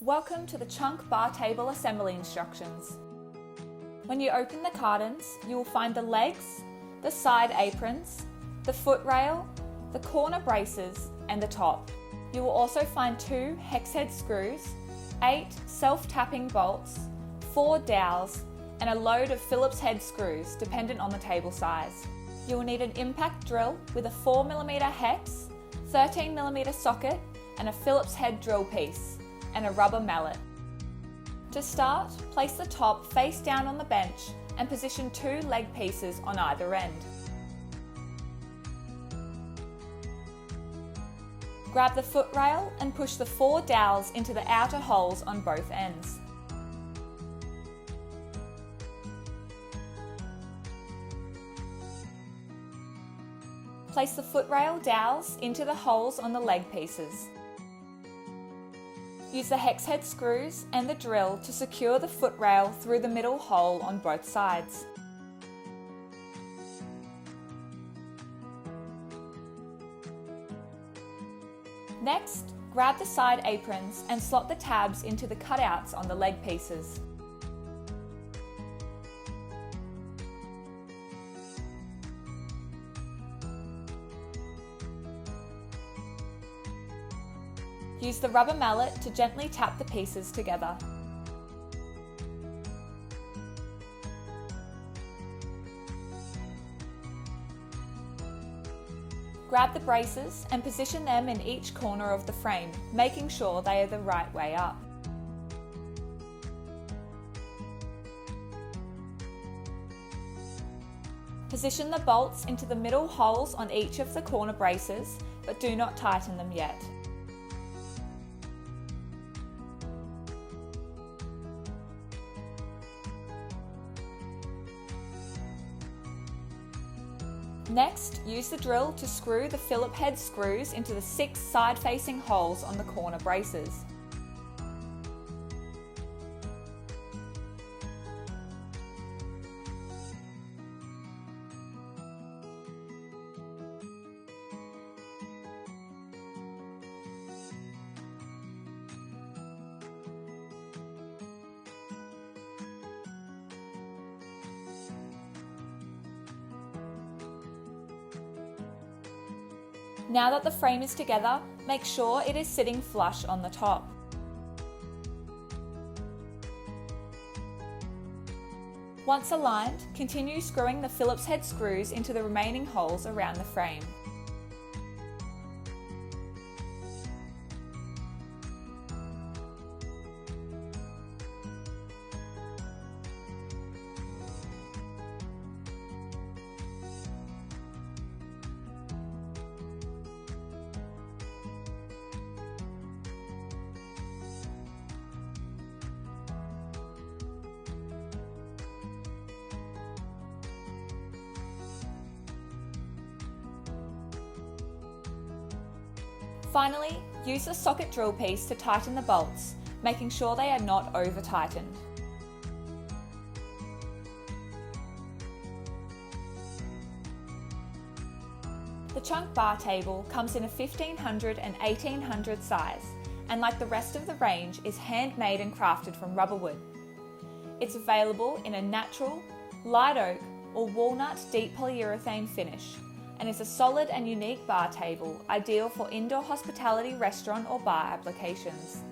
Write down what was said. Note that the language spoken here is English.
Welcome to the Chunk bar table assembly instructions. When you open the cartons, you will find the legs, the side aprons, the foot rail, the corner braces and the top. You will also find 2 hex head screws, 8 self-tapping bolts, 4 dowels and a load of Phillips head screws dependent on the table size. You will need an impact drill with a 4mm hex, 13mm socket and a Phillips head drill piece and a rubber mallet. To start, place the top face down on the bench and position 2 leg pieces on either end. Grab the foot rail and push the 4 dowels into the outer holes on both ends. Place the foot rail dowels into the holes on the leg pieces. Use the hex head screws and the drill to secure the foot rail through the middle hole on both sides. Next, grab the side aprons and slot the tabs into the cutouts on the leg pieces. Use the rubber mallet to gently tap the pieces together. Grab the braces and position them in each corner of the frame, making sure they are the right way up. Position the bolts into the middle holes on each of the corner braces, but do not tighten them yet. Next, use the drill to screw the Phillips head screws into the 6 side-facing holes on the corner braces. Now that the frame is together, make sure it is sitting flush on the top. Once aligned, continue screwing the Phillips head screws into the remaining holes around the frame. Finally, use the socket drill piece to tighten the bolts, making sure they are not over-tightened. The Chunk bar table comes in a 1500 and 1800 size, and like the rest of the range is handmade and crafted from rubber wood. It's available in a natural, light oak or walnut deep polyurethane finish, and is a solid and unique bar table ideal for indoor hospitality, restaurant or bar applications.